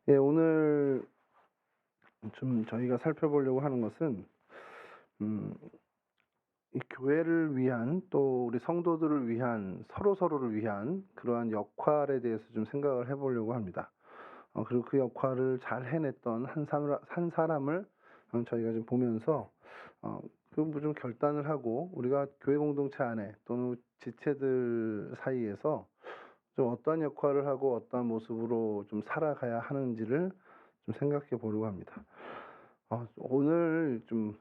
예, 오늘 좀 저희가 살펴보려고 하는 것은 음 이 교회를 위한 또 우리 성도들을 위한 서로서로를 위한 그러한 역할에 대해서 좀 생각을 해 보려고 합니다. 그리고 그 역할을 잘 해냈던 한 사람을 저희가 좀 보면서 그 뭐 좀 결단을 하고 우리가 교회 공동체 안에 또는 지체들 사이에서 좀 어떠한 역할을 하고 어떠한 모습으로 좀 살아가야 하는지를 좀 생각해 보려고 합니다. 오늘 좀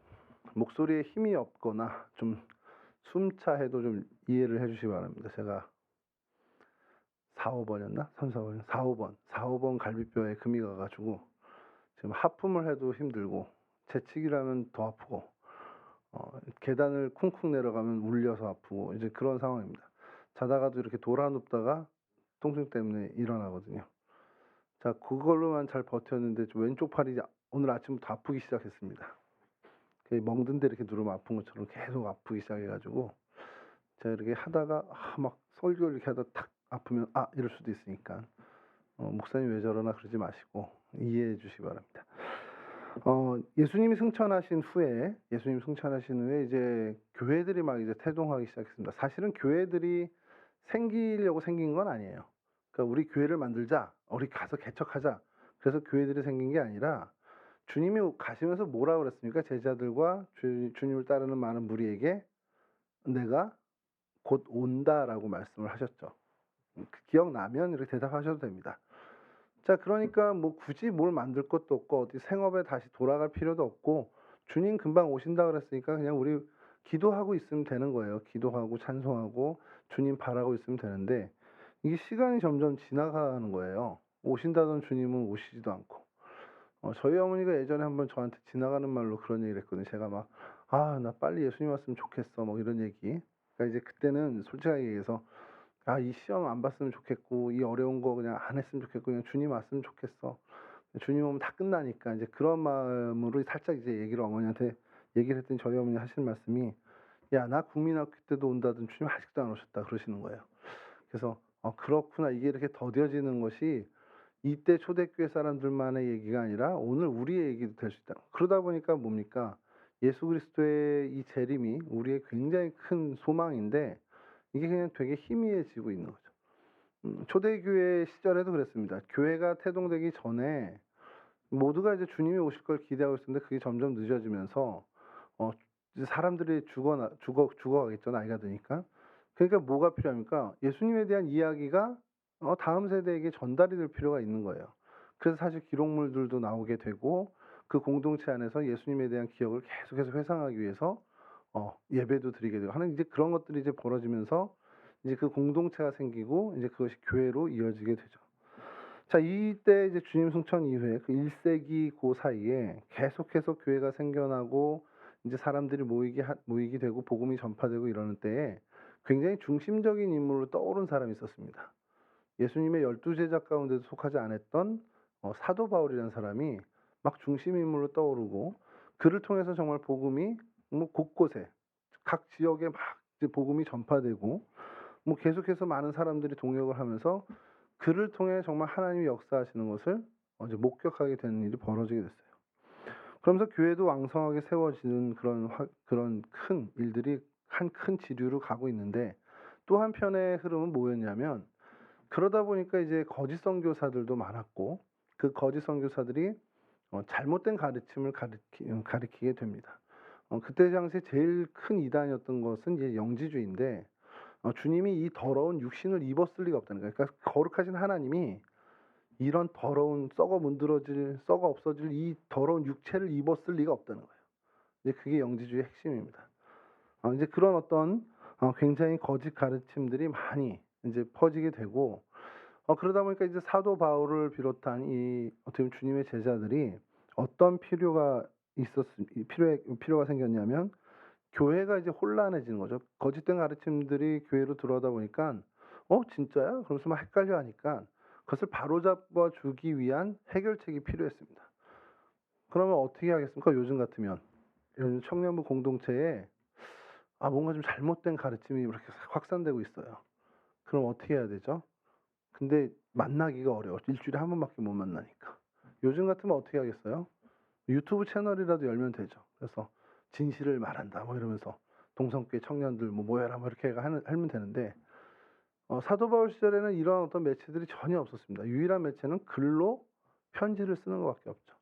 목소리에 힘이 없거나 좀 숨차해도 좀 이해를 해 주시기 바랍니다. 제가 4-5 번이었나? 3-4 번이었나? 4-5 번, 4-5번 갈비뼈에 금이 가 가지고 지금 하품을 해도 힘들고 재채기를 하면 더 아프고 계단을 쿵쿵 내려가면 울려서 아프고 이제 그런 상황입니다. 자다가도 이렇게 돌아 눕다가 통증 때문에 일어나거든요. 자, 그걸로만 잘 버텼는데 좀 왼쪽 팔이 오늘 아침부터 아프기 시작했습니다. 멍든 데 이렇게 누르면 아픈 것처럼 계속 아프기 시작해 가지고 제가 이렇게 하다가 막 설교 이렇게 하다 탁 아프면 이럴 수도 있으니까 목사님 왜 저러나 그러지 마시고 이해해 주시기 바랍니다. 예수님이 승천하신 후에 이제 교회들이 막 이제 태동하기 시작했습니다. 사실은 교회들이 생기려고 생긴 건 아니에요. 그러니까 '우리 교회를 만들자. 우리 가서 개척하자.' 그래서 교회들이 생긴 게 아니라 주님이 가시면서 뭐라 그랬습니까? 제자들과 주님을 따르는 많은 무리에게 "내가 곧 온다."라고 말씀을 하셨죠. 기억나면 이렇게 대답하셔도 됩니다. 자, 그러니까 뭐 굳이 뭘 만들 것도 없고 어디 생업에 다시 돌아갈 필요도 없고 주님 금방 오신다 그랬으니까 그냥 우리 기도하고 있으면 되는 거예요. 기도하고 찬송하고 주님 바라고 있으면 되는데 이게 시간이 점점 지나가는 거예요. 오신다던 주님은 오시지도 않고. 저희 어머니가 예전에 한번 저한테 지나가는 말로 그런 얘기를 했거든요. 제가 막 "아 나 빨리 예수님 왔으면 좋겠어." 뭐 이런 얘기. 그러니까 이제 그때는 솔직하게 얘기해서 이 시험 안 봤으면 좋겠고 이 어려운 거 그냥 안 했으면 좋겠고 그냥 주님 왔으면 좋겠어. 주님 오면 다 끝나니까." 이제 그런 마음으로 살짝 이제 얘기를 어머니한테 얘기를 했더니 저희 어머니 하시는 말씀이 "야 나 국민학교 때도 온다던 주님 아직도 안 오셨다." 그러시는 거예요. 그래서 '그렇구나.' 이게 이렇게 더뎌지는 것이 이때 초대교회 사람들만의 얘기가 아니라 오늘 우리의 얘기도 될 수 있다. 그러다 보니까 뭡니까? 예수 그리스도의 이 재림이 우리의 굉장히 큰 소망인데 이게 그냥 되게 희미해지고 있는 거죠. 초대교회 시절에도 그랬습니다. 교회가 태동되기 전에 모두가 이제 주님이 오실 걸 기대하고 있었는데 그게 점점 늦어지면서 어 이제 사람들이 죽어가겠죠, 나이가 드니까. 그러니까 뭐가 필요합니까? 예수님에 대한 이야기가 다음 세대에게 전달이 될 필요가 있는 거예요. 그래서 사실 기록물들도 나오게 되고 그 공동체 안에서 예수님에 대한 기억을 계속해서 회상하기 위해서 예배도 드리게 되고 하는 이제 그런 것들이 이제 벌어지면서 이제 그 공동체가 생기고 이제 그것이 교회로 이어지게 되죠. 자, 이때 이제 주님 승천 이후에 그 1 세기 고 사이에 계속해서 교회가 생겨나고 인제 사람들이 모이게 되고 복음이 전파되고 이러는 때에 굉장히 중심적인 인물로 떠오른 사람이 있었습니다. 예수님의 12 제자 가운데도 속하지 않았던 사도 바울이라는 사람이 막 중심 인물로 떠오르고 그를 통해서 정말 복음이 뭐 곳곳에 각 지역에 막 이제 복음이 전파되고 뭐 계속해서 많은 사람들이 동역을 하면서 그를 통해 정말 하나님이 역사하시는 것을 이제 목격하게 되는 일이 벌어지게 됐어요. 그러면서 교회도 왕성하게 세워지는 그런 큰 일들이 한 큰 지류로 가고 있는데 또 한편의 흐름은 뭐였냐면 그러다 보니까 이제 거짓 선교사들도 많았고 그 거짓 선교사들이 잘못된 가르침을 가리키게 됩니다. 그때 당시에 제일 큰 이단이었던 것은 이제 영지주의인데 주님이 이 더러운 육신을 입었을 리가 없다는 거예요. 그러니까 거룩하신 하나님이 이런 더러운 썩어 없어질 이 더러운 육체를 입었을 리가 없다는 거예요. 이제 그게 영지주의의 핵심입니다. 이제 그런 어떤 굉장히 거짓 가르침들이 많이 인제 퍼지게 되고 그러다 보니까 이제 사도 바울을 비롯한 이 어떻게 보면 주님의 제자들이 어떤 필요가 생겼냐면 교회가 이제 혼란해지는 거죠. 거짓된 가르침들이 교회로 들어오다 보니까 진짜야?' 그러면서 막 헷갈려 하니까 그것을 바로잡아 주기 위한 해결책이 필요했습니다. 그러면 어떻게 하겠습니까? 요즘 청년부 공동체에 뭔가 좀 잘못된 가르침이 이렇게 확산되고 있어요. 그럼 어떻게 해야 되죠? 근데 만나기가 어려워. 일 주일에 한 번밖에 못 만나니까. 요즘 같으면 어떻게 하겠어요? 유튜브 채널이라도 열면 되죠. 그래서 진실을 말한다 뭐 이러면서 동성교회 청년들 뭐 모여라 뭐 이렇게 하면 되는데 사도 바울 시절에는 이런 어떤 매체들이 전혀 없었습니다. 유일한 매체는 글로 편지를 쓰는 것밖에 없죠.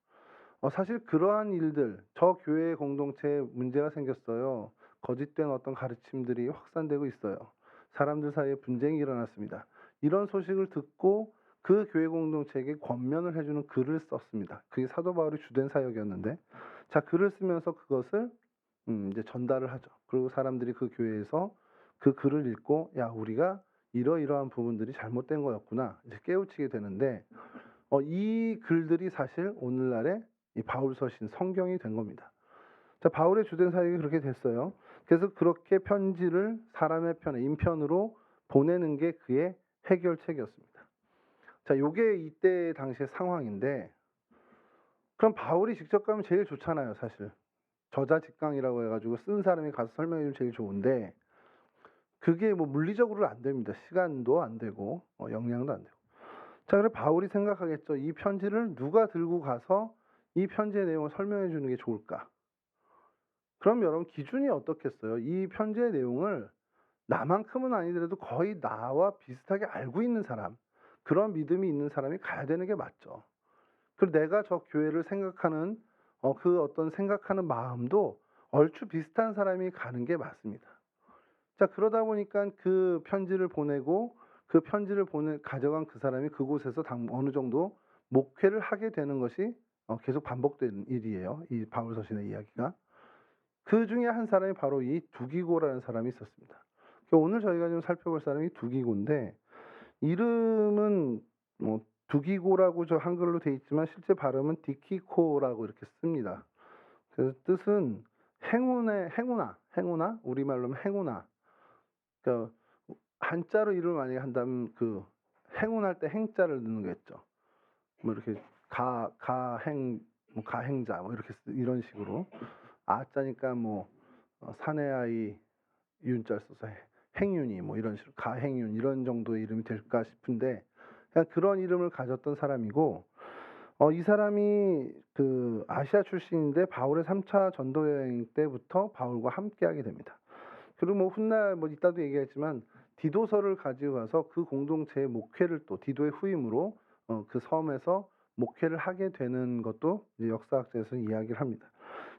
사실 그러한 일들, 저 교회 공동체에 문제가 생겼어요. 거짓된 어떤 가르침들이 확산되고 있어요. 사람들 사이에 분쟁이 일어났습니다. 이런 소식을 듣고 그 교회 공동체에게 권면을 해주는 글을 썼습니다. 그게 사도 바울의 주된 사역이었는데, 자, 글을 쓰면서 그것을 이제 전달을 하죠. 그리고 사람들이 그 교회에서 그 글을 읽고, 야, 우리가 이러이러한 부분들이 잘못된 거였구나, 이제 깨우치게 되는데, 이 글들이 사실 오늘날의 이 바울서신 성경이 된 겁니다. 자, 바울의 주된 사역이 그렇게 됐어요. 그래서 그렇게 편지를 사람의 편에 인편으로 보내는 게 그의 해결책이었습니다. 자, 요게 이때 당시의 상황인데, 그럼 바울이 직접 가면 제일 좋잖아요, 사실. 저자 직강이라고 해가지고 쓴 사람이 가서 설명해주면 제일 좋은데, 그게 뭐 물리적으로 안 됩니다. 시간도 안 되고 역량도 안 되고. 자, 그래 바울이 생각하겠죠. 이 편지를 누가 들고 가서 이 편지의 내용을 설명해 주는 게 좋을까? 그럼 여러분 기준이 어떻겠어요? 이 편지의 내용을 나만큼은 아니더라도 거의 나와 비슷하게 알고 있는 사람, 그런 믿음이 있는 사람이 가야 되는 게 맞죠. 그리고 내가 저 교회를 생각하는 그 어떤 생각하는 마음도 얼추 비슷한 사람이 가는 게 맞습니다. 자, 그러다 보니까 그 편지를 보내고 그 편지를 가져간 그 사람이 그곳에서 어느 정도 목회를 하게 되는 것이 계속 반복되는 일이에요. 이 바울서신의 이야기가. 그 중에 한 사람이 바로 이 두기고라는 사람이 있었습니다. 오늘 저희가 좀 살펴볼 사람이 두기고인데, 이름은 뭐 두기고라고 저 한글로 돼 있지만 실제 발음은 디키코라고 이렇게 씁니다. 그래서 뜻은 행운아, 우리말로는 행운아. 그러니까 한자로 이름을 만약에 한다면 그 행운할 때 행자를 넣는 거겠죠. 뭐 이렇게 가행, 뭐 가행자 뭐 이렇게 이런 식으로 아자니까 뭐 사내아이 윤자 써서 행윤이 뭐 이런 식으로 가행윤 이런 정도의 이름이 될까 싶은데, 그냥 그런 이름을 가졌던 사람이고, 이 사람이 그 아시아 출신인데 바울의 3차 전도 여행 때부터 바울과 함께하게 됩니다. 그리고 뭐 훗날 뭐 이따도 얘기했지만 디도서를 가지고 가서 그 공동체의 목회를 또 디도의 후임으로 그 섬에서 목회를 하게 되는 것도 이제 역사학자에서 이야기를 합니다.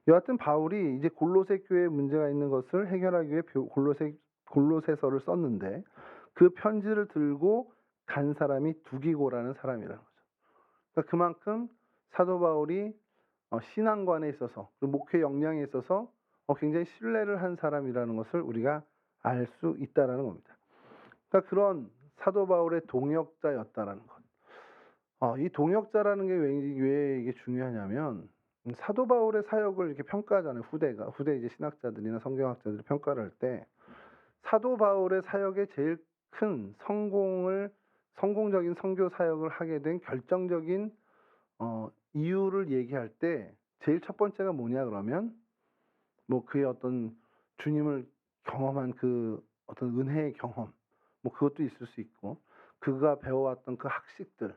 여하튼 바울이 이제 골로새 교회에 문제가 있는 것을 해결하기 위해 골로새서를 썼는데, 그 편지를 들고 간 사람이 두기고라는 사람이라는 거죠. 그러니까 그만큼 사도 바울이 신앙관에 있어서 그리고 목회 역량에 있어서 굉장히 신뢰를 한 사람이라는 것을 우리가 알 수 있다라는 겁니다. 그러니까 그런 사도 바울의 동역자였다라는 것. 이 동역자라는 게 왜 이게 중요하냐면, 사도 바울의 사역을 이렇게 평가하잖아요. 후대 이제 신학자들이나 성경학자들이 평가를 할 때 사도 바울의 사역에 제일 큰 성공적인 선교 사역을 하게 된 결정적인 이유를 얘기할 때 제일 첫 번째가 뭐냐 그러면, 뭐 그의 어떤 주님을 경험한 그 어떤 은혜의 경험, 뭐 그것도 있을 수 있고, 그가 배워왔던 그 학식들,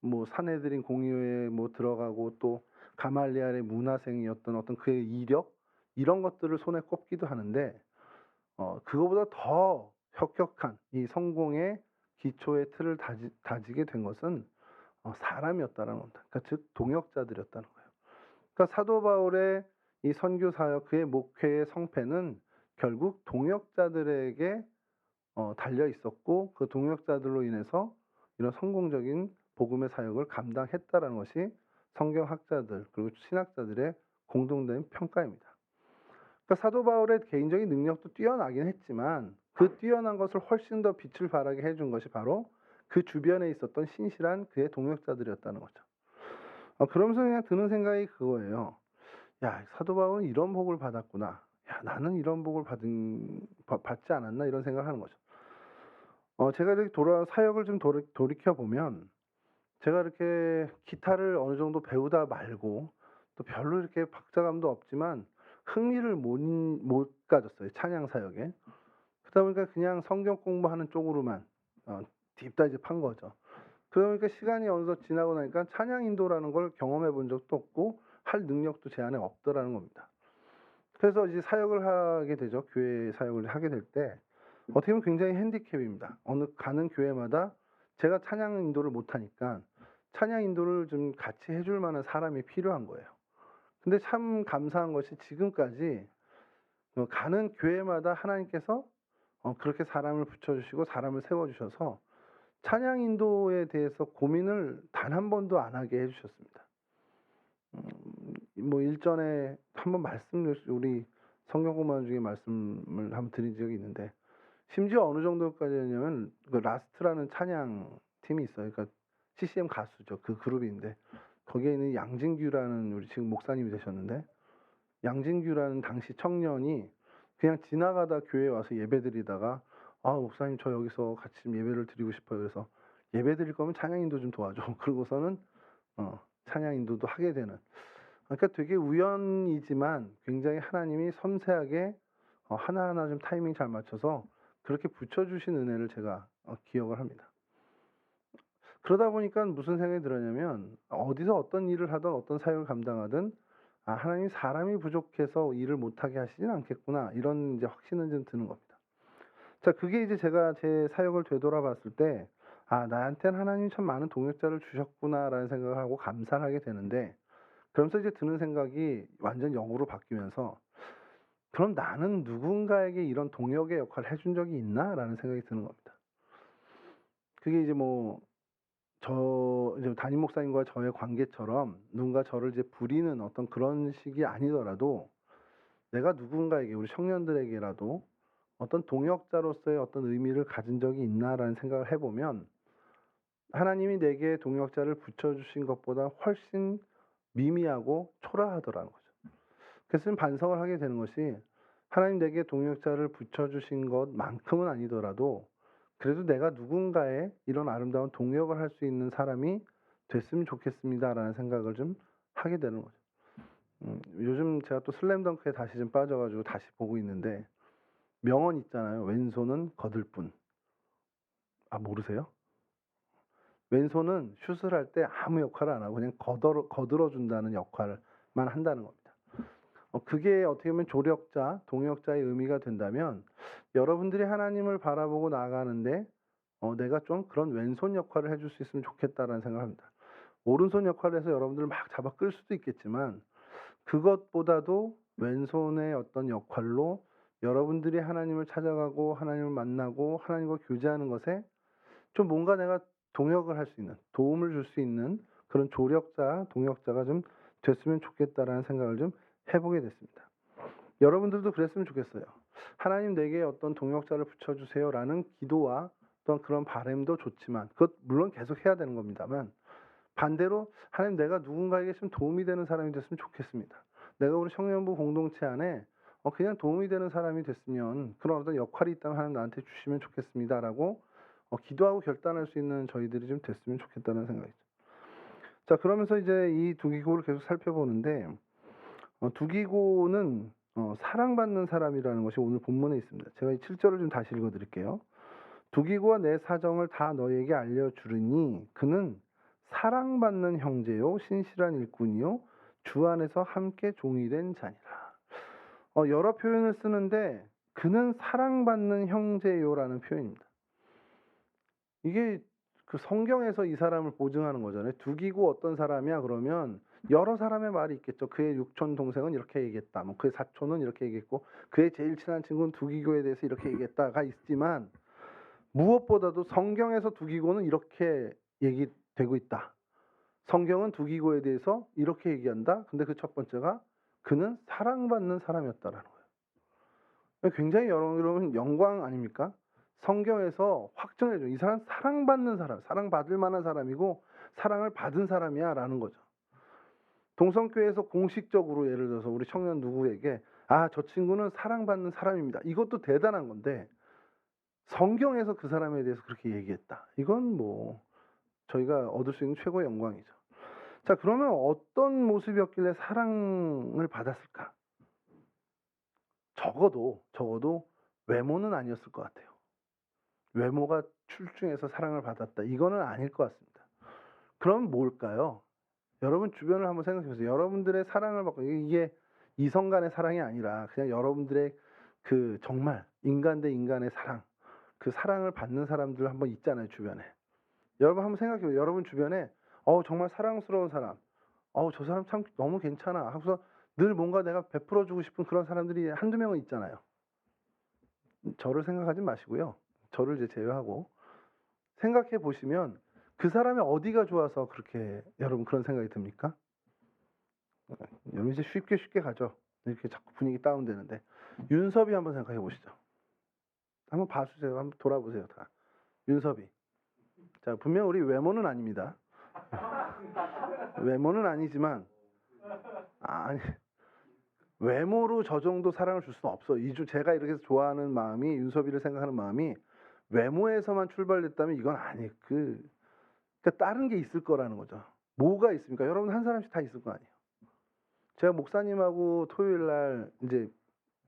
뭐 사내들인 공의회에 뭐 들어가고 또 가말리알의 문화생이었던 어떤 그의 이력, 이런 것들을 손에 꼽기도 하는데, 그거보다 더 혁혁한 이 성공의 기초의 틀을 다지게 된 것은 사람이었다는 겁니다. 그러니까 즉 동역자들이었다는 거예요. 그러니까 사도 바울의 이 선교 사역, 그의 목회의 성패는 결국 동역자들에게 달려 있었고, 그 동역자들로 인해서 이런 성공적인 복음의 사역을 감당했다라는 것이 성경학자들 그리고 신학자들의 공동된 평가입니다. 그러니까 사도 바울의 개인적인 능력도 뛰어나긴 했지만 그 뛰어난 것을 훨씬 더 빛을 발하게 해준 것이 바로 그 주변에 있었던 신실한 그의 동역자들이었다는 거죠. 그러면서 그냥 드는 생각이 그거예요. 야, 사도 바울은 이런 복을 받았구나. 야, 나는 이런 복을 받지 않았나, 이런 생각을 하는 거죠. 제가 이렇게 사역을 좀 돌이켜 보면, 제가 이렇게 기타를 어느 정도 배우다 말고 또 별로 이렇게 박자감도 없지만 흥미를 못 가졌어요, 찬양 사역에. 그러다 보니까 그냥 성경 공부하는 쪽으로만 딥다이브 판 거죠. 그러다 보니까 시간이 어느덧 지나고 나니까 찬양 인도라는 걸 경험해 본 적도 없고 할 능력도 제 안에 없더라는 겁니다. 그래서 이제 사역을 하게 되죠. 교회 사역을 하게 될 때 어떻게 보면 굉장히 핸디캡입니다. 어느 가는 교회마다 제가 찬양 인도를 못 하니까 찬양 인도를 좀 같이 해줄 만한 사람이 필요한 거예요. 근데 참 감사한 것이 지금까지 가는 교회마다 하나님께서 그렇게 사람을 붙여주시고 사람을 세워주셔서 찬양 인도에 대해서 고민을 단 한 번도 안 하게 해주셨습니다. 뭐 일전에 한번 우리 성경 공부하는 중에 말씀을 한번 드린 적이 있는데, 심지어 어느 정도까지냐면 그 라스트라는 찬양 팀이 있어요. 그러니까 CCM 가수죠. 그 그룹인데 거기에 있는 양진규라는 우리 지금 목사님이 되셨는데, 양진규라는 당시 청년이 그냥 지나가다 교회에 와서 예배드리다가 목사님 저 여기서 같이 좀 예배를 드리고 싶어요. 그래서 예배 드릴 거면 찬양 인도 좀 도와줘. 그러고서는 찬양 인도도 하게 되는. 그러니까 되게 우연이지만 굉장히 하나님이 섬세하게 하나하나 좀 타이밍 잘 맞춰서 그렇게 붙여주신 은혜를 제가 기억을 합니다. 그러다 보니까 무슨 생각이 들었냐면, 어디서 어떤 일을 하든 어떤 사역을 감당하든 하나님이 사람이 부족해서 일을 못하게 하시진 않겠구나, 이런 이제 확신은 좀 드는 겁니다. 자, 그게 이제 제가 제 사역을 되돌아봤을 때 나한테는 하나님이 참 많은 동역자를 주셨구나라는 생각을 하고 감사를 하게 되는데, 그러면서 이제 드는 생각이 완전 영으로 바뀌면서, 그럼 나는 누군가에게 이런 동역의 역할을 해준 적이 있나라는 생각이 드는 겁니다. 그게 이제 이제 담임 목사님과 저의 관계처럼 누군가 저를 이제 부리는 어떤 그런 식이 아니더라도, 내가 누군가에게, 우리 청년들에게라도 어떤 동역자로서의 어떤 의미를 가진 적이 있나라는 생각을 해보면, 하나님이 내게 동역자를 붙여주신 것보다 훨씬 미미하고 초라하더라는 거죠. 그래서 좀 반성을 하게 되는 것이, 하나님 내게 동역자를 붙여주신 것만큼은 아니더라도 그래도 내가 누군가의 이런 아름다운 동역을 할 수 있는 사람이 됐으면 좋겠습니다라는 생각을 좀 하게 되는 거죠. 요즘 제가 또 슬램덩크에 다시 좀 빠져가지고 다시 보고 있는데, 명언 있잖아요. 왼손은 거들 뿐. 모르세요? 왼손은 슛을 할 때 아무 역할을 안 하고 그냥 거들어 준다는 역할만 한다는 겁니다. 그게 어떻게 보면 조력자, 동역자의 의미가 된다면, 여러분들이 하나님을 바라보고 나아가는데 내가 좀 그런 왼손 역할을 해줄 수 있으면 좋겠다라는 생각을 합니다. 오른손 역할을 해서 여러분들을 막 잡아 끌 수도 있겠지만, 그것보다도 왼손의 어떤 역할로 여러분들이 하나님을 찾아가고 하나님을 만나고 하나님과 교제하는 것에 좀 뭔가 내가 동역을 할 수 있는, 도움을 줄 수 있는 그런 조력자, 동역자가 좀 됐으면 좋겠다라는 생각을 좀 해보게 됐습니다. 여러분들도 그랬으면 좋겠어요. 하나님 내게 어떤 동역자를 붙여주세요라는 기도와 또한 그런 바람도 좋지만, 그것 물론 계속 해야 되는 겁니다만, 반대로 하나님 내가 누군가에게 좀 도움이 되는 사람이 됐으면 좋겠습니다. 내가 우리 청년부 공동체 안에 그냥 도움이 되는 사람이 됐으면, 그런 어떤 역할이 있다면 하나님 나한테 주시면 좋겠습니다라고 기도하고 결단할 수 있는 저희들이 좀 됐으면 좋겠다는 생각이죠. 자, 그러면서 이제 이 두기고를 계속 살펴보는데, 두기고는 사랑받는 사람이라는 것이 오늘 본문에 있습니다. 제가 이 7절을 좀 다시 읽어드릴게요. 두기고와 내 사정을 다 너에게 알려주르니 그는 사랑받는 형제요 신실한 일꾼이요 주 안에서 함께 종이 된 자니라. 여러 표현을 쓰는데 그는 사랑받는 형제요라는 표현입니다. 이게 그 성경에서 이 사람을 보증하는 거잖아요. 두기고 어떤 사람이야 그러면 여러 사람의 말이 있겠죠. 그의 육촌 동생은 이렇게 얘기했다. 그의 사촌은 이렇게 얘기했고, 그의 제일 친한 친구는 두기고에 대해서 이렇게 얘기했다가 있지만, 무엇보다도 성경에서 두기고는 이렇게 얘기되고 있다. 성경은 두기고에 대해서 이렇게 얘기한다. 근데 그 첫 번째가 그는 사랑받는 사람이었다라는 거예요. 굉장히 여러분 영광 아닙니까? 성경에서 확정해줘. 이 사람 사랑받는 사람, 사랑받을 만한 사람이고 사랑을 받은 사람이야 라는 거죠. 동성교회에서 공식적으로 예를 들어서 우리 청년 누구에게 저 친구는 사랑받는 사람입니다. 이것도 대단한 건데, 성경에서 그 사람에 대해서 그렇게 얘기했다. 이건 저희가 얻을 수 있는 최고의 영광이죠. 자, 그러면 어떤 모습이었길래 사랑을 받았을까? 적어도 외모는 아니었을 것 같아요. 외모가 출중해서 사랑을 받았다, 이거는 아닐 것 같습니다. 그럼 뭘까요? 여러분 주변을 한번 생각해 보세요. 여러분들의 사랑을 받고 이게 이성 간의 사랑이 아니라 그냥 여러분들의 그 정말 인간 대 인간의 사랑, 그 사랑을 받는 사람들 한번 있잖아요, 주변에. 여러분 한번 생각해 보세요. 여러분 주변에 정말 사랑스러운 사람, 저 사람 참 너무 괜찮아 하고서 늘 뭔가 내가 베풀어 주고 싶은 그런 사람들이 한두 명은 있잖아요. 저를 생각하지 마시고요. 저를 이제 제외하고 생각해 보시면 그 사람의 어디가 좋아서 그렇게 여러분 그런 생각이 듭니까? 여러분 이제 쉽게 가죠. 이렇게 자꾸 분위기 다운되는데. 윤섭이 한번 생각해 보시죠. 한번 봐주세요. 한번 돌아보세요, 다. 윤섭이. 자, 분명 우리 외모는 아닙니다. 외모는 아니지만, 아니, 외모로 저 정도 사랑을 줄 수는 없어. 제가 이렇게 좋아하는 마음이, 윤섭이를 생각하는 마음이 외모에서만 출발됐다면 이건 아니, 그러니까 다른 게 있을 거라는 거죠. 뭐가 있습니까? 여러분 한 사람씩 다 있을 거 아니에요. 제가 목사님하고 토요일 날 이제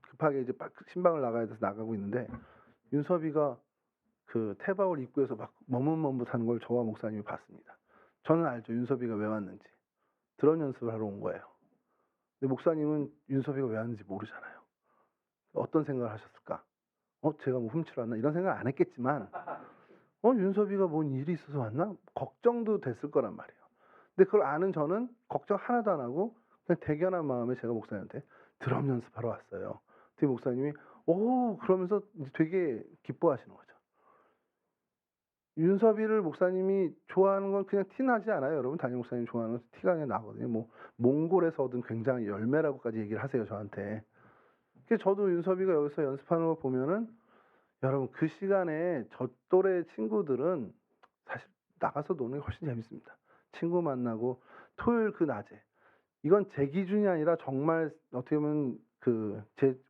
급하게 이제 신방을 나가야 돼서 나가고 있는데 윤섭이가 그 태바울 입구에서 막 머뭇머뭇하는 걸 저와 목사님이 봤습니다. 저는 알죠. 윤섭이가 왜 왔는지. 드럼 연습을 하러 온 거예요. 근데 목사님은 윤섭이가 왜 왔는지 모르잖아요. 어떤 생각을 하셨을까? 제가 뭐 훔치러 왔나? 이런 생각 안 했겠지만 윤섭이가 뭔 일이 있어서 왔나? 걱정도 됐을 거란 말이에요. 근데 그걸 아는 저는 걱정 하나도 안 하고 그냥 대견한 마음에 제가 목사님한테 드럼 연습하러 왔어요. 그 목사님이 그러면서 되게 기뻐하시는 거죠. 윤섭이를 목사님이 좋아하는 건 그냥 티나지 않아요. 여러분 담임 목사님 좋아하는 건 티가 그냥 나거든요. 뭐 몽골에서 얻은 굉장히 열매라고까지 얘기를 하세요, 저한테. 그래서 저도 윤섭이가 여기서 연습하는 거 보면은 여러분 그 시간에 저 또래 친구들은 사실 나가서 노는 게 훨씬 재밌습니다. 친구 만나고 토요일 그 낮에 이건 제 기준이 아니라 정말 어떻게 보면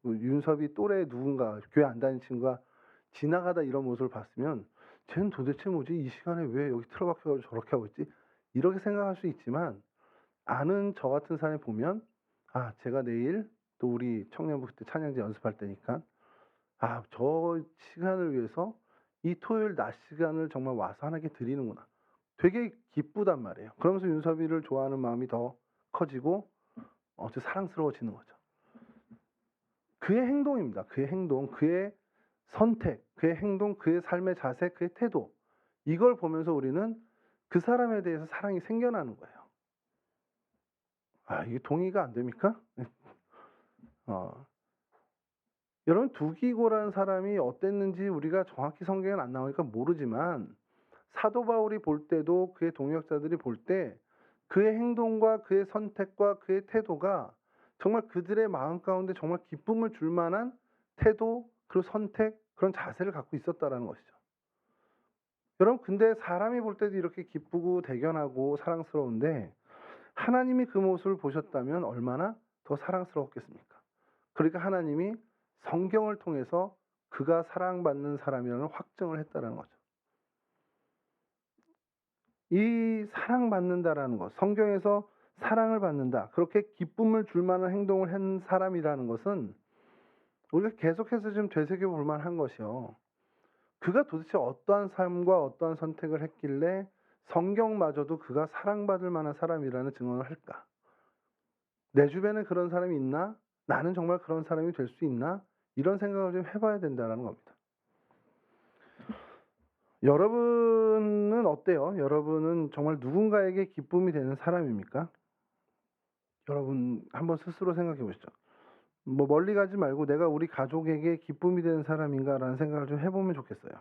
윤섭이 또래 누군가 교회 안 다니는 친구가 지나가다 이런 모습을 봤으면 쟤는 도대체 뭐지? 이 시간에 왜 여기 틀어박혀가지고 저렇게 하고 있지? 이렇게 생각할 수 있지만 아는 저 같은 사람이 보면 제가 내일 또 우리 청년부 그때 찬양제 연습할 때니까 저 시간을 위해서 이 토요일 낮 시간을 정말 와서 하나님께 드리는구나. 되게 기쁘단 말이에요. 그러면서 윤섭이를 좋아하는 마음이 더 커지고 사랑스러워지는 거죠. 그의 행동입니다. 그의 행동, 그의 선택, 그의 행동, 그의 삶의 자세, 그의 태도. 이걸 보면서 우리는 그 사람에 대해서 사랑이 생겨나는 거예요. 이게 동의가 안 됩니까? 여러분 두기고라는 사람이 어땠는지 우리가 정확히 성경에는 안 나오니까 모르지만 사도 바울이 볼 때도 그의 동역자들이 볼 때 그의 행동과 그의 선택과 그의 태도가 정말 그들의 마음 가운데 정말 기쁨을 줄 만한 태도, 그리고 선택, 그런 자세를 갖고 있었다라는 것이죠. 여러분 근데 사람이 볼 때도 이렇게 기쁘고 대견하고 사랑스러운데 하나님이 그 모습을 보셨다면 얼마나 더 사랑스러웠겠습니까? 그러니까 하나님이 성경을 통해서 그가 사랑받는 사람이라는 확증을 했다는 거죠. 이 사랑받는다라는 것, 성경에서 사랑을 받는다, 그렇게 기쁨을 줄 만한 행동을 한 사람이라는 것은 우리가 계속해서 좀 되새겨볼 만한 것이요. 그가 도대체 어떠한 삶과 어떠한 선택을 했길래 성경마저도 그가 사랑받을 만한 사람이라는 증언을 할까? 내 주변에 그런 사람이 있나? 나는 정말 그런 사람이 될 수 있나? 이런 생각을 좀 해봐야 된다는 겁니다. 여러분은 어때요? 여러분은 정말 누군가에게 기쁨이 되는 사람입니까? 여러분 한번 스스로 생각해 보시죠. 뭐 멀리 가지 말고 내가 우리 가족에게 기쁨이 되는 사람인가라는 생각을 좀 해보면 좋겠어요.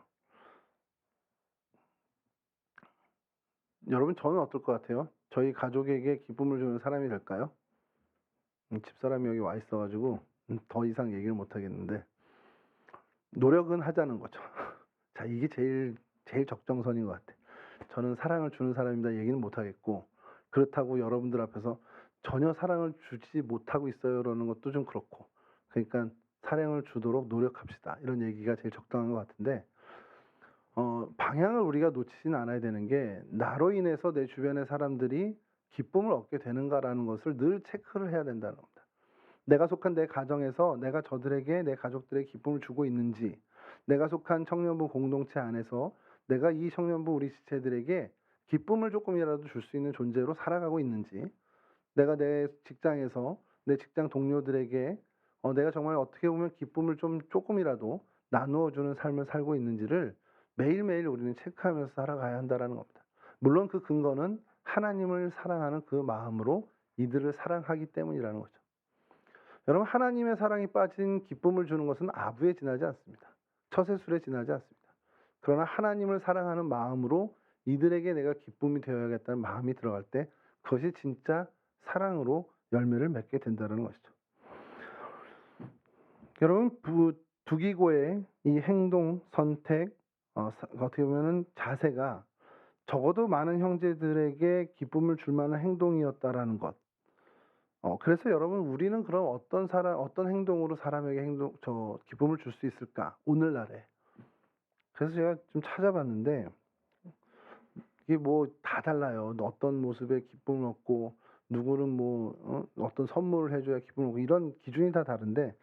여러분 저는 어떨 것 같아요? 저희 가족에게 기쁨을 주는 사람이 될까요? 집사람이 여기 와 있어가지고 더 이상 얘기를 못 하겠는데 노력은 하자는 거죠. 자, 이게 제일 적정선인 것 같아. 저는 사랑을 주는 사람입니다. 얘기는 못 하겠고 그렇다고 여러분들 앞에서 전혀 사랑을 주지 못하고 있어요라는 것도 좀 그렇고 그러니까 사랑을 주도록 노력합시다. 이런 얘기가 제일 적당한 것 같은데 방향을 우리가 놓치진 않아야 되는 게 나로 인해서 내 주변의 사람들이 기쁨을 얻게 되는가라는 것을 늘 체크를 해야 된다는 겁니다. 내가 속한 내 가정에서 내가 저들에게 내 가족들에게 기쁨을 주고 있는지 내가 속한 청년부 공동체 안에서 내가 이 청년부 우리 지체들에게 기쁨을 조금이라도 줄 수 있는 존재로 살아가고 있는지, 내가 내 직장에서 내 직장 동료들에게 내가 정말 어떻게 보면 기쁨을 좀 조금이라도 나누어 주는 삶을 살고 있는지를 매일매일 우리는 체크하면서 살아가야 한다라는 겁니다. 물론 그 근거는 하나님을 사랑하는 그 마음으로 이들을 사랑하기 때문이라는 거죠. 여러분, 하나님의 사랑이 빠진 기쁨을 주는 것은 아부에 지나지 않습니다. 처세술에 지나지 않습니다. 그러나 하나님을 사랑하는 마음으로 이들에게 내가 기쁨이 되어야겠다는 마음이 들어갈 때 그것이 진짜 사랑으로 열매를 맺게 된다는 것이죠. 여러분, 두기고의 이 행동, 선택, 어떻게 보면은 자세가 적어도 많은 형제들에게 기쁨을 줄 만한 행동이었다라는 것. 그래서 여러분, 우리는 그럼 어떤 행동으로 사람에게 기쁨을 줄 수 있을까? 오늘날에. 그래서 제가 좀 찾아봤는데, 이게 뭐 다 달라요. 어떤 모습에 기쁨을 얻고, 누구는 어떤 선물을 해줘야 기쁨을 얻고, 이런 기준이 다 다른데,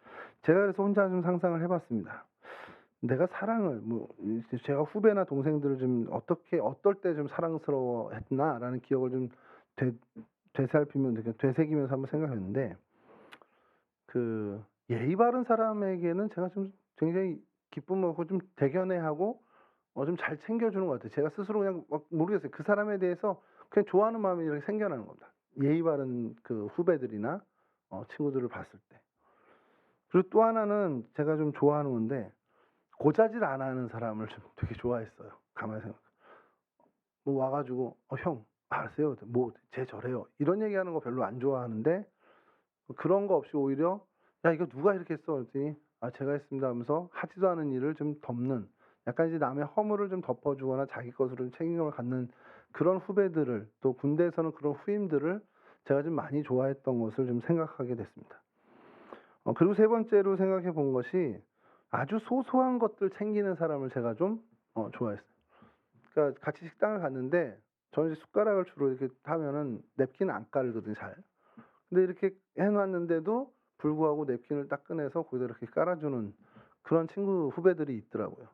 제가 그래서 혼자 좀 상상을 해봤습니다. 내가 사랑을, 제가 후배나 동생들을 좀 어떨 때 좀 사랑스러워 했나라는 기억을 좀 되새기면서 한번 생각했는데, 예의 바른 사람에게는 제가 좀 굉장히 기쁨을 얻고 좀 대견해하고 좀 잘 챙겨주는 것 같아요. 제가 스스로 그냥 막 모르겠어요. 그 사람에 대해서 그냥 좋아하는 마음이 이렇게 생겨나는 겁니다. 예의 바른 그 후배들이나 친구들을 봤을 때. 그리고 또 하나는 제가 좀 좋아하는 건데, 고자질 안 하는 사람을 좀 되게 좋아했어요. 가만히 생각. 뭐 와가지고 형 알았어요. 쟤 저래요. 이런 얘기하는 거 별로 안 좋아하는데, 그런 거 없이 오히려 야 이거 누가 이렇게 했어? 그랬더니 제가 했습니다 하면서 하지도 않은 일을 좀 덮는, 약간 이제 남의 허물을 좀 덮어주거나 자기 것으로 좀 책임감을 갖는 그런 후배들을, 또 군대에서는 그런 후임들을 제가 좀 많이 좋아했던 것을 좀 생각하게 됐습니다. 그리고 세 번째로 생각해 본 것이 아주 소소한 것들 챙기는 사람을 제가 좀 좋아했어요. 그러니까 같이 식당을 갔는데 저는 이제 숟가락을 주로 이렇게 하면은 냅킨 안 깔거든요, 잘. 근데 이렇게 해놨는데도 불구하고 냅킨을 딱 꺼내서 거기다 이렇게 깔아주는 그런 후배들이 있더라고요.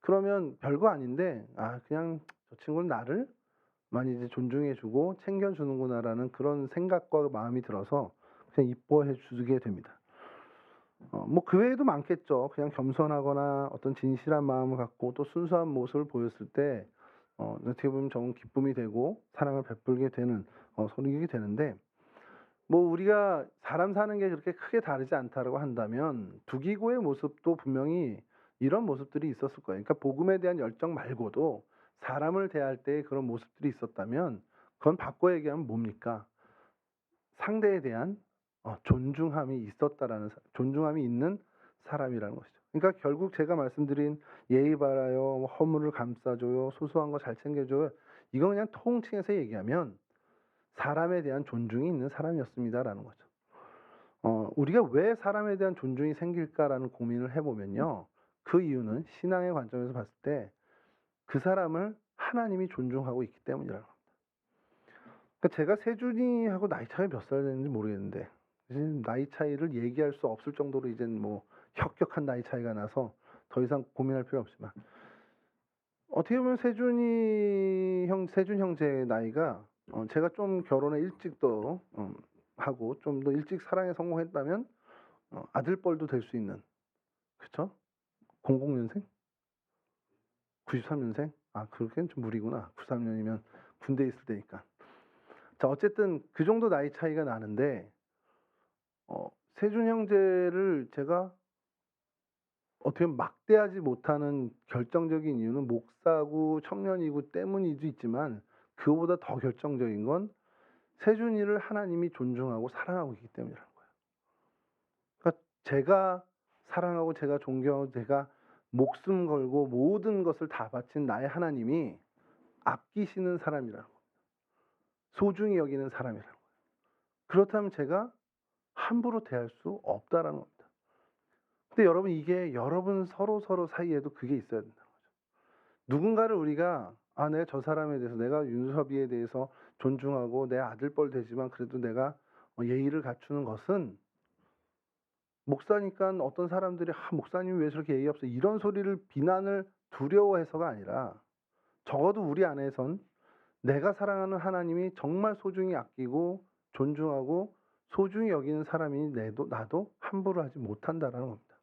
그러면 별거 아닌데, 그냥 저 친구는 나를 많이 이제 존중해주고 챙겨주는구나라는 그런 생각과 마음이 들어서 그냥 이뻐해 주게 됩니다. 그 외에도 많겠죠. 그냥 겸손하거나 어떤 진실한 마음을 갖고 또 순수한 모습을 보였을 때, 어떻게 보면 정말 기쁨이 되고 사랑을 베풀게 되는, 소리게 되는데, 우리가 사람 사는 게 그렇게 크게 다르지 않다라고 한다면 두기고의 모습도 분명히 이런 모습들이 있었을 거예요. 그러니까 복음에 대한 열정 말고도 사람을 대할 때 그런 모습들이 있었다면 그건 바꿔 얘기하면 뭡니까? 상대에 대한 존중함이 있는 사람이라는 것이죠. 그러니까 결국 제가 말씀드린 예의 바라요, 허물을 감싸줘요, 소소한 거 잘 챙겨줘요. 이건 그냥 통칭해서 얘기하면 사람에 대한 존중이 있는 사람이었습니다라는 거죠. 우리가 왜 사람에 대한 존중이 생길까라는 고민을 해보면요. 그 이유는 신앙의 관점에서 봤을 때 그 사람을 하나님이 존중하고 있기 때문이라는 겁니다. 그러니까 제가 세준이하고 나이 차이 몇 살 되는지 모르겠는데, 나이 차이를 얘기할 수 없을 정도로 이젠 혁혁한 나이 차이가 나서 더 이상 고민할 필요 없지만, 어떻게 보면 세준 형제의 나이가 제가 좀 결혼에 일찍 더 하고 좀 더 일찍 사랑에 성공했다면 아들뻘도 될 수 있는, 그쵸? 00년생? 93년생? 그렇게는 좀 무리구나. 93년이면 군대에 있을 때니까. 자, 어쨌든 그 정도 나이 차이가 나는데, 세준 형제를 제가 어떻게 보면 막대하지 못하는 결정적인 이유는 목사고 청년이고 때문이도 있지만, 그거보다 더 결정적인 건 세준이를 하나님이 존중하고 사랑하고 있기 때문이라는 거예요. 그러니까 제가 사랑하고 제가 존경하고 제가 목숨 걸고 모든 것을 다 바친 나의 하나님이 아끼시는 사람이라는 거예요. 소중히 여기는 사람이라는 거예요. 그렇다면 제가 함부로 대할 수 없다라는 겁니다. 근데 여러분, 이게 여러분 서로 사이에도 그게 있어야 된다는 거죠. 누군가를 우리가 내가 저 사람에 대해서, 내가 윤섭이에 대해서 존중하고 내 아들뻘 되지만 그래도 내가 예의를 갖추는 것은, 목사니까 어떤 사람들이 목사님이 왜 저렇게 예의 없어 이런 소리를 비난을 두려워해서가 아니라, 적어도 우리 안에선 내가 사랑하는 하나님이 정말 소중히 아끼고 존중하고 소중히 여기는 사람이니 나도 함부로 하지 못한다라는 겁니다.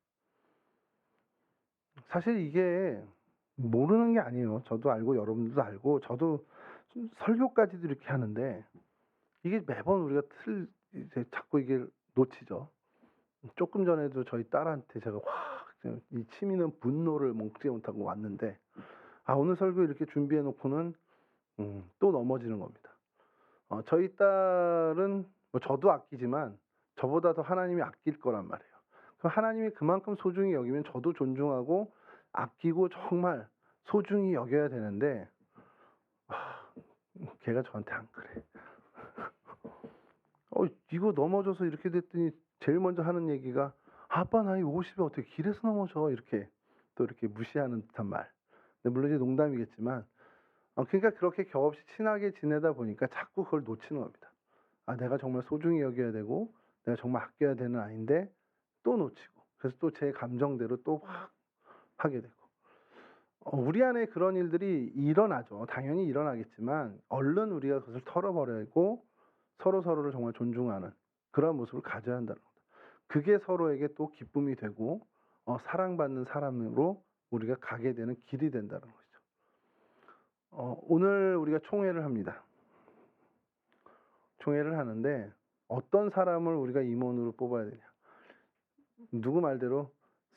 사실 이게 모르는 게 아니에요. 저도 알고 여러분들도 알고 저도 설교까지도 이렇게 하는데 이게 매번 우리가 이제 자꾸 이게 놓치죠. 조금 전에도 저희 딸한테 제가 확 이 치미는 분노를 먹지 못하고 왔는데 오늘 설교 이렇게 준비해 놓고는 또 넘어지는 겁니다. 저희 딸은 뭐 저도 아끼지만 저보다 더 하나님이 아낄 거란 말이에요. 그럼 하나님이 그만큼 소중히 여기면 저도 존중하고 아끼고 정말 소중히 여겨야 되는데 걔가 저한테 안 그래. 이거 넘어져서 이렇게 됐더니 제일 먼저 하는 얘기가 아빠 나이 50에 어떻게 길에서 넘어져 이렇게 또 이렇게 무시하는 듯한 말. 근데 물론 이제 농담이겠지만 그러니까 그렇게 겹없이 친하게 지내다 보니까 자꾸 그걸 놓치는 겁니다. 내가 정말 소중히 여겨야 되고 내가 정말 아껴야 되는 아이인데 또 놓치고 그래서 또 제 감정대로 또 막 하게 되고 우리 안에 그런 일들이 일어나죠. 당연히 일어나겠지만 얼른 우리가 그것을 털어버리고 서로를 정말 존중하는 그런 모습을 가져야 한다는 겁니다. 그게 서로에게 또 기쁨이 되고 사랑받는 사람으로 우리가 가게 되는 길이 된다는 것이죠. 오늘 우리가 총회를 합니다. 총회를 하는데 어떤 사람을 우리가 임원으로 뽑아야 되냐. 누구 말대로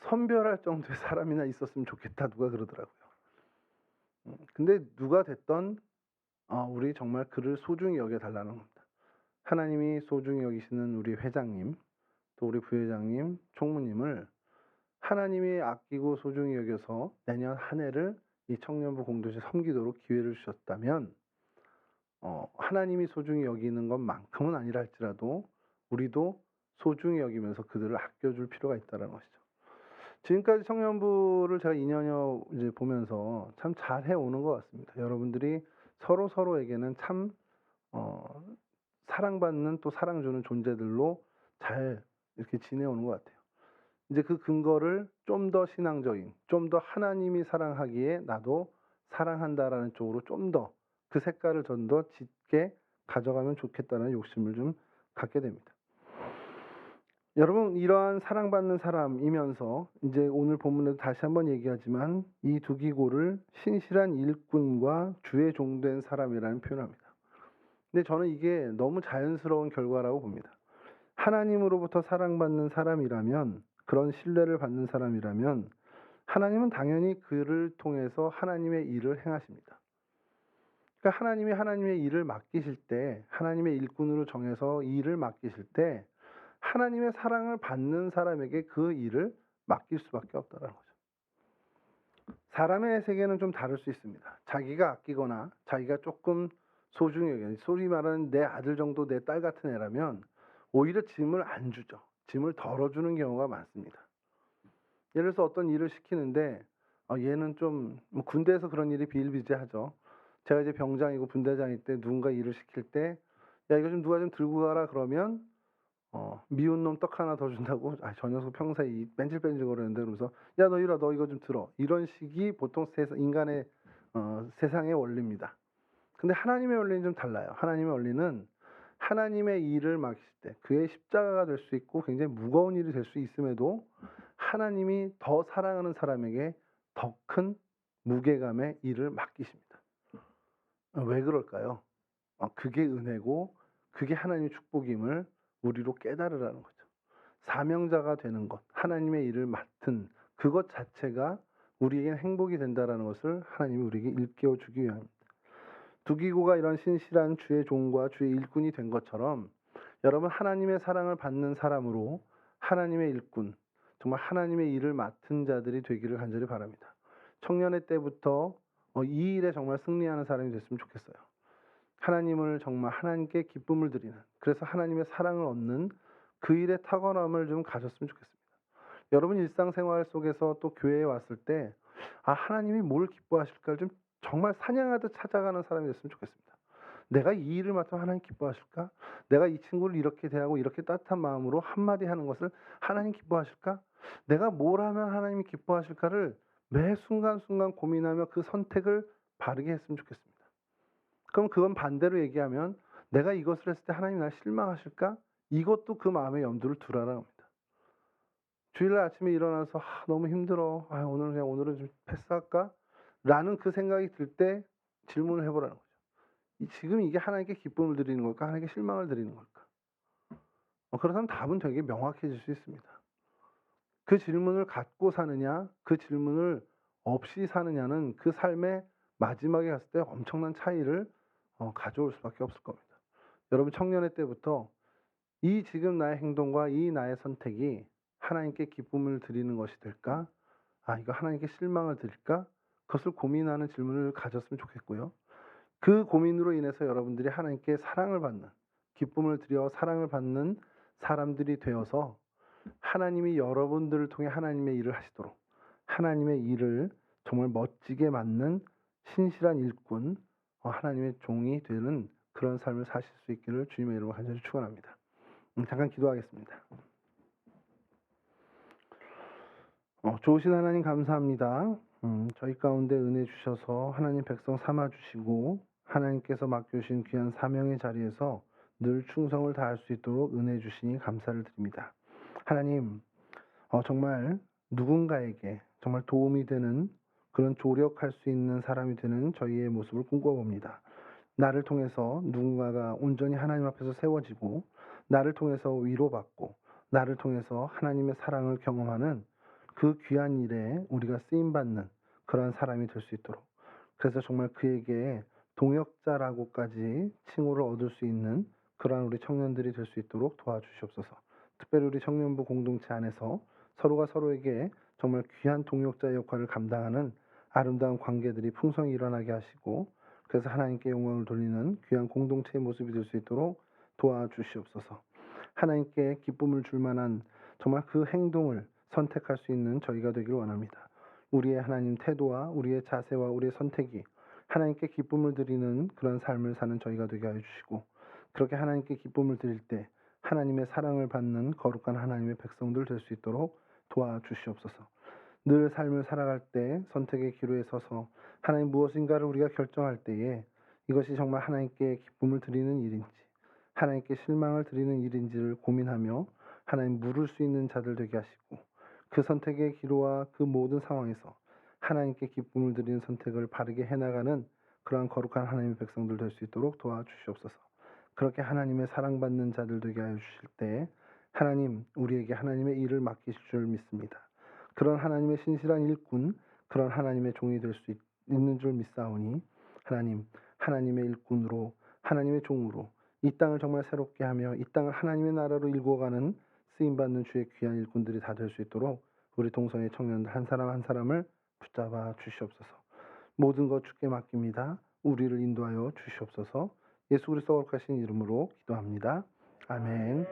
선별할 정도의 사람이나 있었으면 좋겠다 누가 그러더라고요. 근데 누가 됐던 우리 정말 그를 소중히 여겨달라는 겁니다. 하나님이 소중히 여기시는 우리 회장님, 또 우리 부회장님, 총무님을 하나님이 아끼고 소중히 여겨서 내년 한 해를 이 청년부 공동체 섬기도록 기회를 주셨다면 하나님이 소중히 여기는 것만큼은 아니라 할지라도 우리도 소중히 여기면서 그들을 아껴줄 필요가 있다는 것이죠. 지금까지 청년부를 제가 2년여 이제 보면서 참 잘 해오는 것 같습니다. 여러분들이 서로에게는 참 사랑받는 또 사랑주는 존재들로 잘 이렇게 지내오는 것 같아요. 이제 그 근거를 좀 더 신앙적인, 좀 더 하나님이 사랑하기에 나도 사랑한다라는 쪽으로 좀 더 그 색깔을 좀 더 짙게 가져가면 좋겠다는 욕심을 좀 갖게 됩니다. 여러분 이러한 사랑받는 사람이면서 이제 오늘 본문에도 다시 한번 얘기하지만 이 두기고를 신실한 일꾼과 주의 종된 사람이라는 표현합니다. 근데 저는 이게 너무 자연스러운 결과라고 봅니다. 하나님으로부터 사랑받는 사람이라면 그런 신뢰를 받는 사람이라면 하나님은 당연히 그를 통해서 하나님의 일을 행하십니다. 그러니까 하나님이 하나님의 일을 맡기실 때 하나님의 일꾼으로 정해서 이 일을 맡기실 때 하나님의 사랑을 받는 사람에게 그 일을 맡길 수밖에 없다는 거죠. 사람의 세계는 좀 다를 수 있습니다. 자기가 아끼거나 자기가 조금 소중히 여기는 소위 말하는 내 아들 정도 내 딸 같은 애라면 오히려 짐을 안 주죠. 짐을 덜어주는 경우가 많습니다. 예를 들어서 어떤 일을 시키는데 얘는 좀 뭐 군대에서 그런 일이 비일비재하죠. 제가 이제 병장이고 분대장일 때 누군가 일을 시킬 때 야 이거 좀 누가 좀 들고 가라 그러면 미운 놈 떡 하나 더 준다고 저 녀석 평소에 이 뺀질뺀질 거리는데 그러면서 야 너 이리 너 이거 좀 들어 이런 식이 보통 인간의 세상의 원리입니다. 근데 하나님의 원리는 좀 달라요. 하나님의 원리는 하나님의 일을 맡기실 때 그의 십자가가 될 수 있고 굉장히 무거운 일이 될 수 있음에도 하나님이 더 사랑하는 사람에게 더 큰 무게감의 일을 맡기십니다. 왜 그럴까요? 그게 은혜고 그게 하나님의 축복임을 우리로 깨달으라는 거죠. 사명자가 되는 것, 하나님의 일을 맡은 그것 자체가 우리에겐 행복이 된다는 것을 하나님이 우리에게 일깨워 주기 위함입니다. 두기고가 이런 신실한 주의 종과 주의 일꾼이 된 것처럼 여러분 하나님의 사랑을 받는 사람으로 하나님의 일꾼, 정말 하나님의 일을 맡은 자들이 되기를 간절히 바랍니다. 청년의 때부터 이 일에 정말 승리하는 사람이 됐으면 좋겠어요. 하나님을 정말 하나님께 기쁨을 드리는, 그래서 하나님의 사랑을 얻는 그 일의 탁월함을 좀 가졌으면 좋겠습니다. 여러분 일상생활 속에서 또 교회에 왔을 때 하나님이 뭘 기뻐하실까를 좀 정말 사냥하듯 찾아가는 사람이 됐으면 좋겠습니다. 내가 이 일을 맡으면 하나님 기뻐하실까? 내가 이 친구를 이렇게 대하고 이렇게 따뜻한 마음으로 한마디 하는 것을 하나님 기뻐하실까? 내가 뭘 하면 하나님이 기뻐하실까를 매 순간순간 고민하며 그 선택을 바르게 했으면 좋겠습니다. 그럼 그건 반대로 얘기하면 '내가 이것을 했을 때 하나님이 날 실망하실까?' 이것도 그 마음의 염두를 두라라는 겁니다. 주일날 아침에 일어나서 '아 너무 힘들어. 아 오늘은 좀 패스할까?' 라는 그 생각이 들 때 질문을 해 보라는 거죠. 지금 이게 하나님께 기쁨을 드리는 걸까? 하나님께 실망을 드리는 걸까? 그렇다면 답은 되게 명확해질 수 있습니다. 그 질문을 갖고 사느냐, 그 질문을 없이 사느냐는 그 삶의 마지막에 갔을 때 엄청난 차이를 가져올 수밖에 없을 겁니다. 여러분 청년의 때부터 이 지금 나의 행동과 이 나의 선택이 하나님께 기쁨을 드리는 것이 될까? 아 이거 하나님께 실망을 드릴까? 그것을 고민하는 질문을 가졌으면 좋겠고요. 그 고민으로 인해서 여러분들이 하나님께 사랑을 받는, 기쁨을 드려 사랑을 받는 사람들이 되어서 하나님이 여러분들을 통해 하나님의 일을 하시도록 하나님의 일을 정말 멋지게 맡는 신실한 일꾼, 하나님의 종이 되는 그런 삶을 사실 수 있기를 주님의 이름으로 간절히 축원합니다. 잠깐 기도하겠습니다. 좋으신 하나님 감사합니다. 저희 가운데 은혜 주셔서 하나님 백성 삼아 주시고 하나님께서 맡겨주신 귀한 사명의 자리에서 늘 충성을 다할 수 있도록 은혜 주시니 감사를 드립니다. 하나님, 정말 누군가에게 정말 도움이 되는 그런 조력할 수 있는 사람이 되는 저희의 모습을 꿈꿔봅니다. 나를 통해서 누군가가 온전히 하나님 앞에서 세워지고 나를 통해서 위로받고 나를 통해서 하나님의 사랑을 경험하는 그 귀한 일에 우리가 쓰임받는 그러한 사람이 될 수 있도록, 그래서 정말 그에게 동역자라고까지 칭호를 얻을 수 있는 그러한 우리 청년들이 될 수 있도록 도와주시옵소서. 특별히 우리 청년부 공동체 안에서 서로가 서로에게 정말 귀한 동역자의 역할을 감당하는 아름다운 관계들이 풍성히 일어나게 하시고, 그래서 하나님께 영광을 돌리는 귀한 공동체의 모습이 될 수 있도록 도와주시옵소서. 하나님께 기쁨을 줄 만한 정말 그 행동을 선택할 수 있는 저희가 되기를 원합니다. 우리의 하나님 태도와 우리의 자세와 우리의 선택이 하나님께 기쁨을 드리는 그런 삶을 사는 저희가 되게 하여 주시고, 그렇게 하나님께 기쁨을 드릴 때 하나님의 사랑을 받는 거룩한 하나님의 백성들 될 수 있도록 도와주시옵소서. 늘 삶을 살아갈 때 선택의 기로에 서서 하나님 무엇인가를 우리가 결정할 때에 이것이 정말 하나님께 기쁨을 드리는 일인지 하나님께 실망을 드리는 일인지를 고민하며 하나님 물을 수 있는 자들 되게 하시고, 그 선택의 기로와 그 모든 상황에서 하나님께 기쁨을 드리는 선택을 바르게 해나가는 그러한 거룩한 하나님의 백성들 될 수 있도록 도와주시옵소서. 그렇게 하나님의 사랑받는 자들 되게 하여 주실 때 하나님 우리에게 하나님의 일을 맡기실 줄 믿습니다. 그런 하나님의 신실한 일꾼, 그런 하나님의 종이 될 수 있는 줄 믿사오니 하나님, 하나님의 일꾼으로 하나님의 종으로 이 땅을 정말 새롭게 하며 이 땅을 하나님의 나라로 일궈가는 쓰임받는 주의 귀한 일꾼들이 다 될 수 있도록 우리 동성의 청년들 한 사람 한 사람을 붙잡아 주시옵소서. 모든 것 주께 맡깁니다. 우리를 인도하여 주시옵소서. 예수 그리스도 거룩하신 이름으로 기도합니다. 아멘.